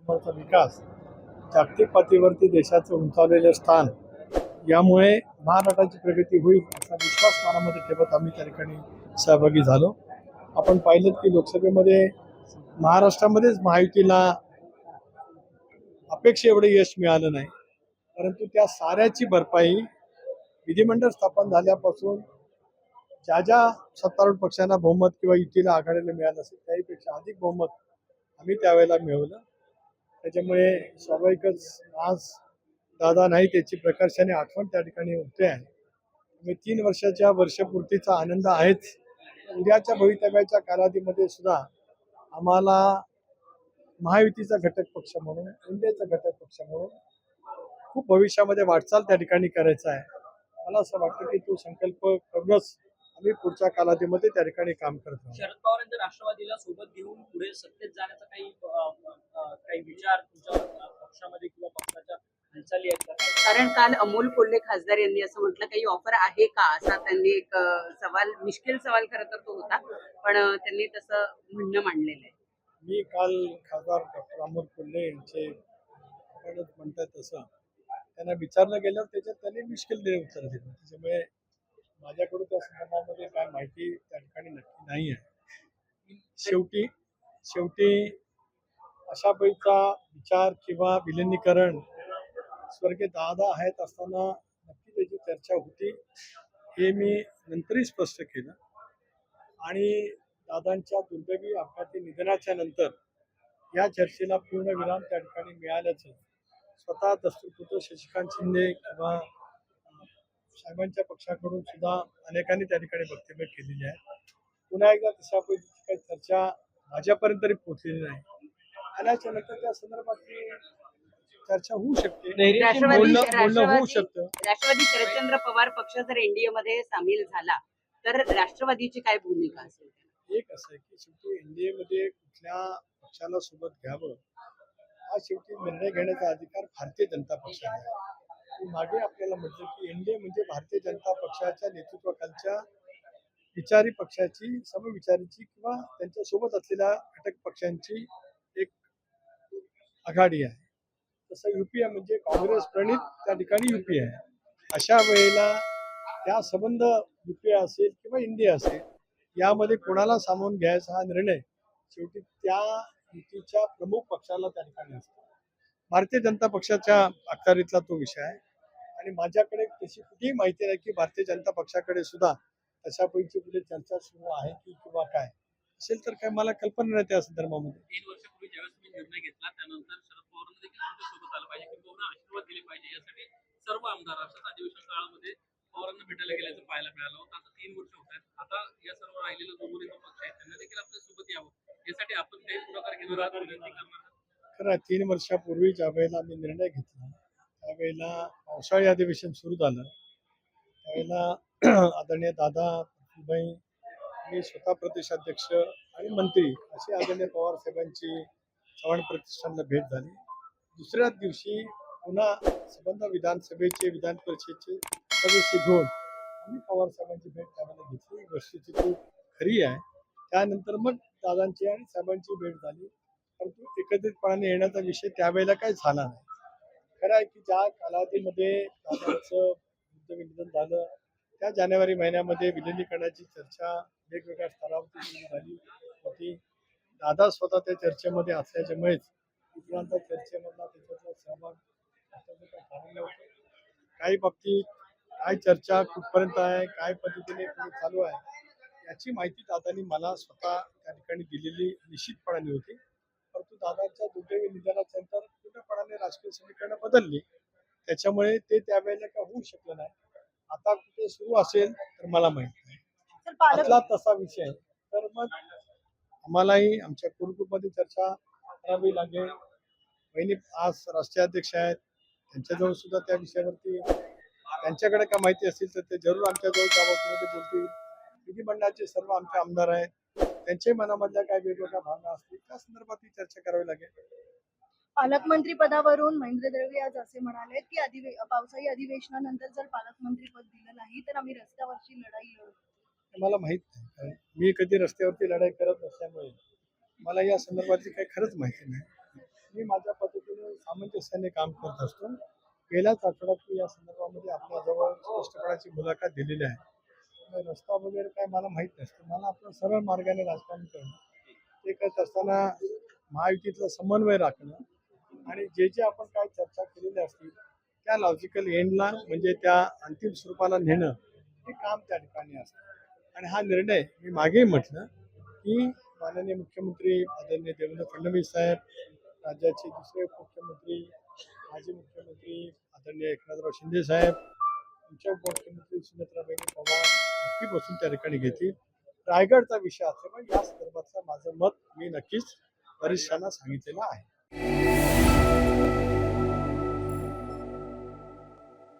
कुटुंबाचा विकास, जागतिक पातळीवरती देशाचं उंचावलेलं स्थान यामुळे महाराष्ट्राची प्रगती होईल असा विश्वास मनामध्ये ठेवत आम्ही त्या ठिकाणी सहभागी झालो. आपण पाहिलं की लोकसभेमध्ये महाराष्ट्रामध्येच महायुतीला अपेक्षा एवढं यश मिळालं नाही, परंतु त्या साऱ्याची भरपाई विधिमंडळ स्थापन झाल्यापासून ज्या ज्या सत्तारूढ पक्षांना बहुमत किंवा युतीला आघाडीला मिळालं असेल त्याहीपेक्षा अधिक बहुमत आम्ही त्यावेळेला मिळवलं. त्याच्यामुळे स्वाभाविकच आज दादा नाही त्याची प्रकर्षाने आठवण त्या ठिकाणी होते आहे. म्हणजे 3 वर्षाच्या वर्षपूर्तीचा आनंद आहेच. उद्याच्या भवितव्याच्या कालावधीमध्ये सुद्धा आम्हाला महायुतीचा घटक पक्ष म्हणून, इंडियाचा घटक पक्ष म्हणून खूप भविष्यामध्ये वाटचाल त्या ठिकाणी करायचं आहे. मला असं वाटतं की तो संकल्प करूनच आम्ही पुढच्या कालावधीमध्ये त्या ठिकाणी काम करत आहोत. शरद पवारांच्या राष्ट्रवादीला सोबत घेऊन पुढे सत्तेत जाण्याचा काही विचार तुमच्या पक्षामध्ये किंवा पक्षाच्या हालचाली आहेत का? कारण काल अमोल कोल्हे खासदार यांनी असं म्हटलं काही ऑफर आहे का असा त्यांनी एक सवाल, मिश्किल सवाल खरं तर तो होता, पण त्यांनी तसं म्हणणं मांडलेलं आहे. मी काल खासदार डॉक्टर अमोल कोल्हे यांचे म्हणतात तसं त्यांना विचारलं गेल्यावर त्याच्यात त्यांनी मुश्किल उत्तर दिलं. त्याच्यामुळे माझ्याकडून त्या संदर्भामध्ये काय माहिती त्या ठिकाणी नक्की नाही आहे. शेवटी अशा पैसा विचार किंवा विलिनीकरण स्वर्गीय दादा आहेत असताना नक्की त्याची चर्चा होती हे मी नंतरही स्पष्ट केलं. आणि दादांच्या दुर्दैवी अपघाती निधनाच्या नंतर या चर्चेला पूर्ण विराम त्या ठिकाणी मिळाल्याचं स्वतः दस्तूरपुत्र शशिकांत शिंदे किंवा साहेबांच्या पक्षाकडून सुद्धा अनेकांनी त्या ठिकाणी वक्तव्य केलेली आहे. पुन्हा एकदा तशा पद्धतीची काही चर्चा माझ्यापर्यंत तरी पोहोचलेली नाही. आल्याच्या नंतर त्या संदर्भातली चर्चा होऊ शकते, बोलणं होऊ शकतं. राष्ट्रवादी शरदचंद्र पवार पक्ष जर एनडीए मध्ये सामील झाला तर राष्ट्रवादीची काय भूमिका असेल? एक असं आहे की शेवटी एनडीए मध्ये कुठल्या पक्षाला सोबत घ्यावं हा शेवटी निर्णय घेण्याचा अधिकार भारतीय जनता पक्षाला आहे. मागे आपल्याला म्हटलं की एनडीए म्हणजे भारतीय जनता पक्षाच्या नेतृत्वाखालच्या विचारी पक्षाची, समविचारीची किंवा त्यांच्या सोबत असलेल्या घटक पक्षांची एक आघाडी आहे. तसं युपीए म्हणजे काँग्रेस प्रणित त्या ठिकाणी युपीए आहे. अशा वेळेला त्या संबंध युपीए असेल किंवा इंडिया असेल यामध्ये कोणाला सामावून घ्यायचा हा निर्णय शेवटी त्या युतीच्या प्रमुख पक्षाला त्या ठिकाणी असतो. भारतीय जनता पक्षाच्या अखत्यारीतला तो विषय आहे. आणि माझ्याकडे तशी कुठेही माहिती नाही की भारतीय जनता पक्षाकडे सुद्धा तशापैकी पुढे चर्चा सुरू आहे की किंवा काय असेल तर काय मला कल्पना नाही त्या संदर्भामध्ये. 3 वर्षापूर्वी ज्यावेळेस मी निर्णय घेतला त्यानंतर शरद पवारांनी देखील तुमच्या सोबत आलं पाहिजे किंवा आशीर्वाद दिले पाहिजे यासाठी सर्व आमदार अशाच अधिवेशन काळामध्ये पवारांना भेटायला गेल्याचं पाहायला मिळालं होतं. आता 3 वर्ष होत आहेत. आता या सर्व राहिलेले दोन्ही पक्ष आहेत त्यांना देखील आपल्या सोबत यावं यासाठी आपण काही पुढाकार घेणार आहात, विनंती करणार आहात? खरं 3 वर्षापूर्वी ज्या वेळेला मी निर्णय घेतला त्यावेळेला पावसाळी अधिवेशन सुरू झालं. त्यावेळेला आदरणीय दादा, मी स्वतः प्रदेशाध्यक्ष आणि मंत्री अशी आदरणीय पवार साहेबांची चव्हाण प्रतिष्ठानला भेट झाली. दुसऱ्याच दिवशी पुन्हा संबंध विधानसभेचे, विधान परिषदेचे सदस्य घेऊन आम्ही पवार साहेबांची भेट त्यावेळेला घेतली. गोष्टीची ती खरी आहे. त्यानंतर मग दादांची आणि साहेबांची भेट झाली, परंतु एकत्रितपणाने येण्याचा विषय त्यावेळेला काही झाला नाही. खरं आहे की ज्या कालावधीमध्ये दादांचं निधन झालं त्या जानेवारी महिन्यामध्ये विलिनीकरणाची चर्चा वेगवेगळ्या स्तरावरती सुरू झाली होती. दादा स्वतः त्या चर्चेमध्ये असल्याच्यामुळेच इतरांचा चर्चेमधला त्याच्यातला सहभाग झालेला होता. काही बाबतीत काय चर्चा कुठपर्यंत आहे, काय पद्धतीने पुढे चालू आहे याची माहिती दादांनी मला स्वतः त्या ठिकाणी दिलेली निश्चितपणाने होती. परंतु दादांच्या दुर्दैवी निधनाच्या नंतर पूर्णपणाने राजकीय समीकरणं बदलली. त्याच्यामुळे ते त्यावेळेला काय होऊ शकलं नाही. आता कुठे सुरू असेल तर मला माहित नाही. असला तसा विषय तर मग आम्हालाही आमच्या कोर ग्रुपमध्ये चर्चा करावी लागेल. वहिनी आज राष्ट्रीय अध्यक्ष आहेत, त्यांच्याजवळ सुद्धा त्या विषयावरती त्यांच्याकडे काय माहिती असेल तर ते जरूर आमच्याजवळ त्या बाबतीमध्ये बोलतील. विधिमंडळाचे सर्व आमचे आमदार आहेत, त्यांच्याही मनामधल्या काय वेगवेगळ्या भावना असतील त्या संदर्भात चर्चा करावी लागेल. पालकमंत्री पदावरून महेंद्र दळवी आज असे म्हणाले की पावसाळी अधिवेशनानंतर जर पालकमंत्री पद दिलं नाही तर आम्ही रस्त्यावरची लढाई लढू. मला माहित नाही, मी कधी रस्त्यावरती लढाई करत नसल्यामुळे मला या संदर्भातली काही खरंच माहिती नाही. मी माझ्या पद्धतीने सामंजस्याने काम करत असतो. गेल्याच आठवड्यात मी या संदर्भामध्ये आपल्याजवळ स्पष्टपणाची मुलाखत दिलेली आहे. त्यामुळे रस्ता वगैरे काय मला माहीत नसतं. मला आपलं सरळ मार्गाने राजकारण करणं, ते करत असताना महायुतीतला समन्वय राखणं आणि जे आपण काय चर्चा केलेल्या असतील त्या लॉजिकल एंडला म्हणजे त्या अंतिम स्वरूपाला नेणं हे काम त्या ठिकाणी असतं. आणि हा निर्णय मी मागेही म्हटलं की माननीय मुख्यमंत्री आदरणीय देवेंद्र फडणवीस साहेब, राज्याचे दुसरे उपमुख्यमंत्री, माजी मुख्यमंत्री आदरणीय एकनाथराव शिंदे साहेब, आमच्या उपमुख्यमंत्री सुनेत्राबाई पवार नक्की बसून त्या ठिकाणी घेतील. रायगडचा विषय असल्यामुळे या संदर्भातलं माझं मत मी नक्कीच वरिष्ठांना सांगितलेलं आहे.